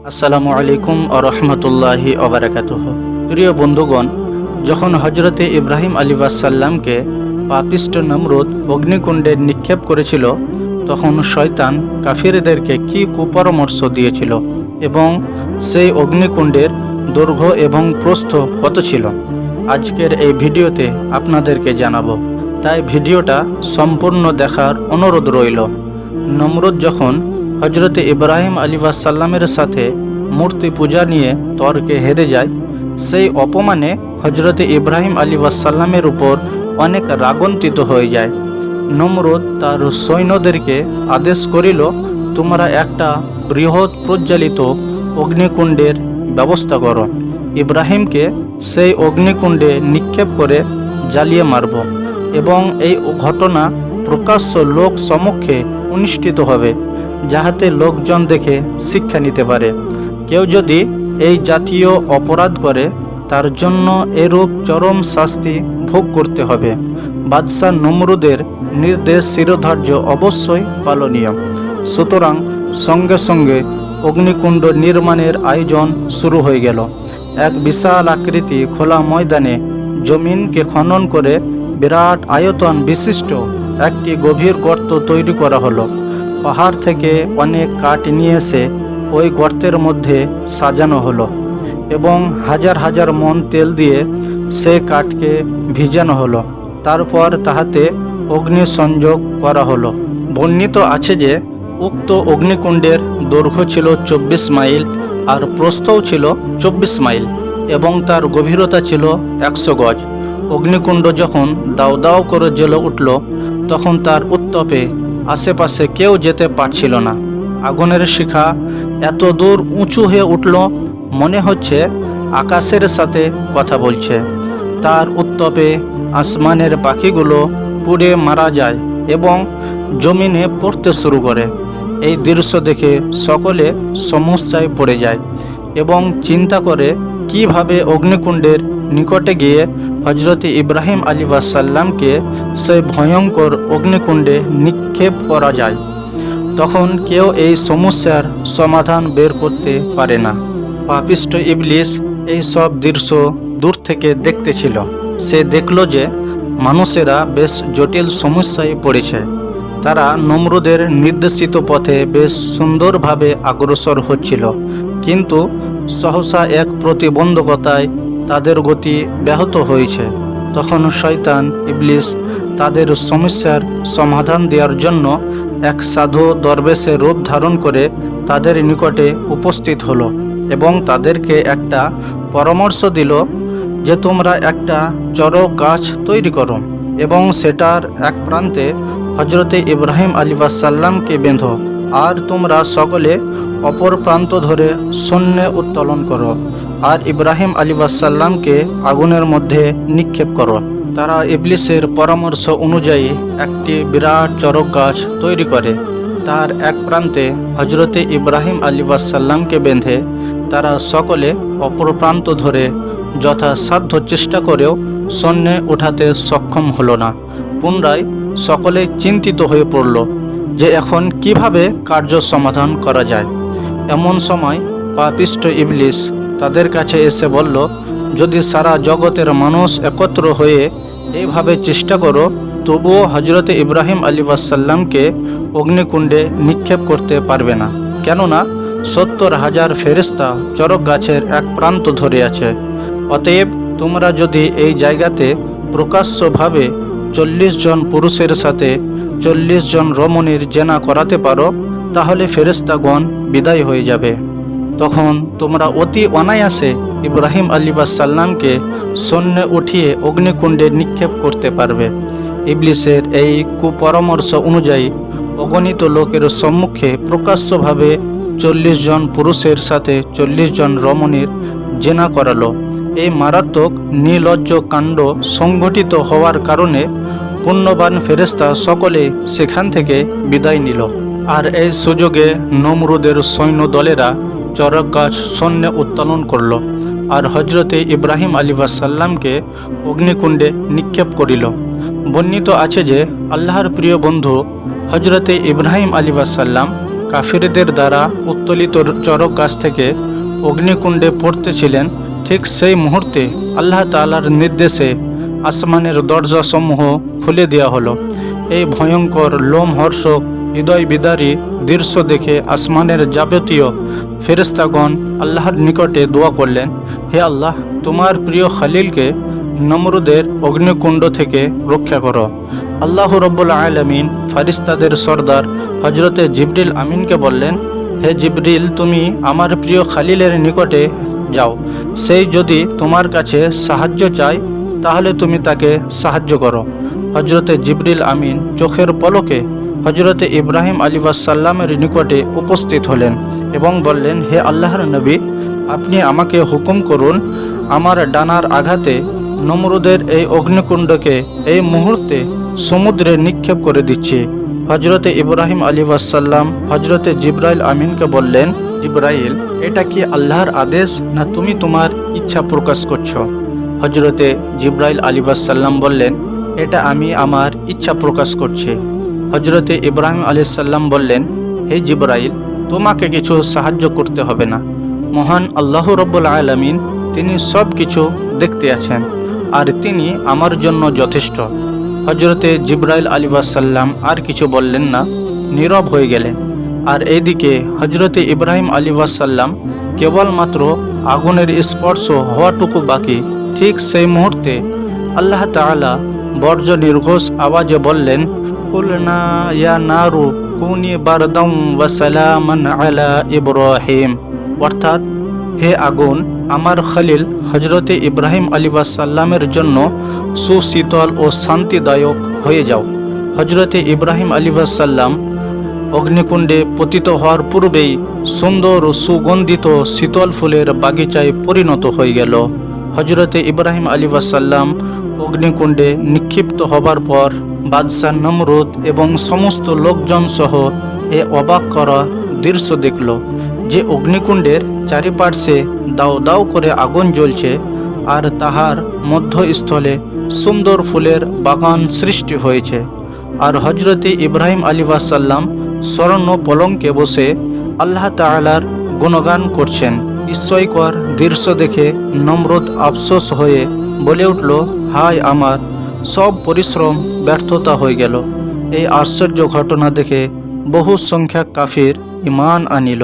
আসসালামু আলাইকুম ওয়া রাহমাতুল্লাহি ওয়া বারাকাতুহু। প্রিয় বন্ধুগণ, যখন হযরতে ইব্রাহিম আলাইহিসসালামকে পাপিষ্ঠ নমরুদ অগ্নিকুণ্ডে নিক্ষেপ করেছিল, তখন শয়তান কাফিরদেরকে কি কুপরামর্শ দিয়েছিল এবং সেই অগ্নিকুণ্ডের দৈর্ঘ্য এবং প্রস্থ কত ছিল, আজকের এই ভিডিওতে আপনাদেরকে জানাবো। তাই ভিডিওটা সম্পূর্ণ দেখার অনুরোধ রইল। নমরুদ যখন হজরতে ইব্রাহিম আলাইহিসসালামের সাথে মূর্তি পূজা নিয়ে তর্কে হেরে যায়, সেই অপমানে হজরতে ইব্রাহিম আলাইহিসসালামের উপর অনেক রাগান্বিত হয়ে যায়। নমরুদ তার সৈন্যদেরকে আদেশ করিল, তোমরা একটা বৃহৎ প্রজ্বালিত অগ্নিকুণ্ডের ব্যবস্থা করো, ইব্রাহিমকে সেই অগ্নিকুণ্ডে নিক্ষেপ করে জ্বালিয়ে মারব এবং এই ঘটনা প্রকাশ্য লোক সম্মুখে অনুষ্ঠিত হবে, যাহাতে লোকজন দেখে শিক্ষা নিতে পারে। কেউ যদি এই জাতীয় অপরাধ করে, তার জন্য এরূপ চরম শাস্তি ভোগ করতে হবে। বাদশাহ নমরুদের নির্দেশ শিরোধার্য অবশ্যই পালনীয়। সুতরাং সঙ্গে সঙ্গে অগ্নিকুণ্ড নির্মাণের আয়োজন শুরু হয়ে গেল। এক বিশাল আকৃতি খোলা ময়দানে জমিনকে খনন করে বিরাট আয়তন বিশিষ্ট একটি গভীর গর্ত তৈরি করা হলো। পাহাড় থেকে অনেক কাঠ নিয়ে এসে ওই গর্তের মধ্যে সাজানো হলো এবং হাজার হাজার মণ তেল দিয়ে সে কাঠকে ভিজানো হলো। তারপর তাহাতে অগ্নি সংযোগ করা হলো। বর্ণিত আছে যে উক্ত অগ্নিকুণ্ডের দৈর্ঘ্য ছিল 24 মাইল আর প্রস্থও ছিল 24 মাইল এবং তার গভীরতা ছিল 100 গজ। অগ্নিকুণ্ড যখন দাউ দাউ করে জ্বলে উঠল, তখন তার উত্তাপে আশেপাশে কেউ যেতে পারছিল না। আগুনের শিখা এত দূর উঁচু হয়ে উঠল, মনে হচ্ছে আকাশের সাথে কথা বলছে। তার উত্তাপে আসমানের পাখিগুলো পুড়ে মারা যায় এবং জমিনে পড়তে শুরু করে। এই দৃশ্য দেখে সকলে সমস্যায় পড়ে যায় এবং চিন্তা করে কিভাবে অগ্নিকুণ্ডের নিকটে গিয়ে হজরতে ইব্রাহিম আলাইহিসসালামকে সেই ভয়ঙ্কর অগ্নিকুণ্ডে নিক্ষেপ করা যায়। তখন কেউ এই সমস্যার সমাধান বের করতে পারে না। পাপিষ্ঠ ইবলিস এই সব দৃশ্য দূর থেকে দেখতেছিল। সে দেখল যে মানুষেরা বেশ জটিল সমস্যায় পড়েছে। তারা নমরুদের নির্দেশিত পথে বেশ সুন্দরভাবে অগ্রসর হচ্ছিল, কিন্তু সহসা এক প্রতিবন্ধকতায় তাদের গতি ব্যাহত হয়েছে। তখন শয়তান ইবলিস তাদের সমস্যার সমাধান দেওয়ার জন্য এক সাধু দরবেশের রূপ ধারণ করে তাদের নিকটে উপস্থিত হলো এবং তাদেরকে একটা পরামর্শ দিল যে তোমরা একটা চড়ক গাছ তৈরি করো এবং সেটার এক প্রান্তে হজরতে ইব্রাহিম আলাইহিসসালামকে বেঁধো, আর তোমরা সকলে অপর প্রান্ত ধরে শূন্যে উত্তোলন করো আর ইব্রাহিম আলাইহিসসালামকে আগুনের মধ্যে নিক্ষেপ করো। তারা ইবলিসের পরামর্শ অনুযায়ী একটি বিরাট চড়ক গাছ তৈরি করে। তার এক প্রান্তে হজরতে ইব্রাহিম আলাইহিসসালামকে বেঁধে তারা সকলে অপর প্রান্ত ধরে যথাসাধ্য চেষ্টা করেও শূন্যে উঠাতে সক্ষম হলো না। পুনরায় সকলে চিন্তিত হয়ে পড়ল যে এখন কিভাবে কার্য সমাধান করা যায়। এমন সময় পাপিষ্ঠ ইবলিস তাদের কাছে এসে বলল, যদি সারা জগতের মানুষ একত্র হয়ে এইভাবে চেষ্টা করো, তবুও হজরতে ইব্রাহিম আলাইহিসসালামকে অগ্নিকুণ্ডে নিক্ষেপ করতে পারবে না, কেননা 70,000 ফেরেশতা চড়ক গাছের এক প্রান্ত ধরে আছে। অতএব তোমরা যদি এই জায়গাতে প্রকাশ্যভাবে 40 জন পুরুষের সাথে 40 জন রমণীর জেনা করাতে পারো, তাহলে ফেরেশতাগণ বিদায় হয়ে যাবে। তখন তোমরা অতি অনায়াসে ইব্রাহিম আলাইহিসসালামকে শূন্যে উঠিয়ে অগ্নিকুণ্ডে নিক্ষেপ করতে পারবে। ইবলিসের এই কুপরামর্শ অনুযায়ী অগণিত লোকের সম্মুখে প্রকাশ্যভাবে 40 জন পুরুষের সাথে 40 জন রমণীর জেনা করালো। এই মারাত্মক নির্লজ্জ কাণ্ড সংঘটিত হওয়ার কারণে পুণ্যবান ফেরেশতা সকলে সেখান থেকে বিদায় নিল। আর এই সুযোগে নমরুদের সৈন্য দলেরা চড়ক গাছ শূন্যে উত্তোলন করল আর হজরতে ইব্রাহিম আলাইহিসসালামকে অগ্নিকুণ্ডে নিক্ষেপ করিল। বর্ণিত আছে যে আল্লাহর প্রিয় বন্ধু হজরতে ইব্রাহিম আলাইহিসসালাম কাফিরদের দ্বারা উত্তোলিত চরক গাছ থেকে অগ্নিকুণ্ডে পড়তেছিলেন, ঠিক সেই মুহূর্তে আল্লাহ তাআলার নির্দেশে আসমানের দরজাসমূহ খুলে দেওয়া হলো। এই ভয়ঙ্কর লোমহর্ষক হৃদয় বিদারী দৃশ্য দেখে আসমানের যাবতীয় ফেরেশতাগণ আল্লাহর নিকটে দোয়া করলেন, হে আল্লাহ, তোমার প্রিয় খলিলকে নমরুদের অগ্নিকুণ্ড থেকে রক্ষা করো। আল্লাহ রব্বুল আলামিন ফারিস্তাদের সর্দার হজরতে জিবরিল আমিনকে বললেন, হে জিবরিল, তুমি আমার প্রিয় খলিলের নিকটে যাও। সেই যদি তোমার কাছে সাহায্য চায় তাহলে তুমি তাকে সাহায্য করো। হজরতে জিবরিল আমিন চোখের পলকে হজরতে ইব্রাহিম আলাইহিসসালামের নিকটে উপস্থিত হলেন এবং বললেন, হে আল্লাহর নবী, আপনি আমাকে হুকুম করুন, আমার ডানার আঘাতে নমরুদের এই অগ্নিকুণ্ডকে এই মুহূর্তে সমুদ্রে নিক্ষেপ করে দিচ্ছি। হজরতে ইব্রাহিম আলাইহিসসালাম হজরতে জিবরাইল আমিনকে বললেন, জিবরাইল, এটা কি আল্লাহর আদেশ না তুমি তোমার ইচ্ছা প্রকাশ করছো? হজরতে জিবরাইল আলাইহিসসালাম বললেন, এটা আমি আমার ইচ্ছা প্রকাশ করছি। হজরতে ইব্রাহিম আলাইহিসসালাম বললেন, হে জিবরাইল, তোমাকে কিছু সাহায্য করতে হবে না। মহান আল্লাহ রব্বুল আলামিন তিনি সব কিছু দেখতে আছেন আর তিনি আমার জন্য যথেষ্ট। হজরতে জিবরাইল আলাইহিসসালাম আর কিছু বললেন না, নীরব হয়ে গেলেন। আর এইদিকে হজরতে ইব্রাহিম আলাইহিসসালাম কেবলমাত্র আগুনের স্পর্শ হওয়াটুকু বাকি, ঠিক সেই মুহূর্তে আল্লাহ তাআলা বর্জ্য নির্ঘোষ আওয়াজে বললেন, কুলনা ইয়া নারু কুনি বারদাম ওয়া সালামান আলা ইব্রাহিম, অর্থাৎ, হে আগুন, আমার খলিল হজরতে ইব্রাহিম আলাইহিসসালামের জন্য সুশীতল ও শান্তিদায়ক হয়ে যাও। হজরতে ইব্রাহিম আলাইহিসসালাম অগ্নিকুণ্ডে পতিত হওয়ার পূর্বেই সুন্দর ও সুগন্ধিত শীতল ফুলের বাগিচায় পরিণত হয়ে গেল। হজরতে ইব্রাহিম আলাইহিসসালাম অগ্নিকুণ্ডে নিক্ষিপ্ত হবার পর বাদশাহ নমরুদ এবং সমস্ত লোকজন সহ এ অবাক করা দৃশ্য দেখল যে অগ্নিকুণ্ডের চারিপার্শ্বে দাউ দাউ করে আগুন জ্বলছে আর তাহার মধ্যস্থলে সুন্দর ফুলের বাগান সৃষ্টি হয়েছে। আর হজরতে ইব্রাহিম আলাইহিসসালাম স্বর্ণ পলঙ্কে বসে আল্লাহ তাআলার গুণগান করছেন। বিস্ময়কর দৃশ্য দেখে নমরুদ আফসোস হয়ে বলে উঠল, হায়, আমার সব পরিশ্রম ব্যর্থতা হয়ে গেল। এই আশ্চর্য ঘটনা দেখে বহু সংখ্যক কাফির ঈমান আনিল।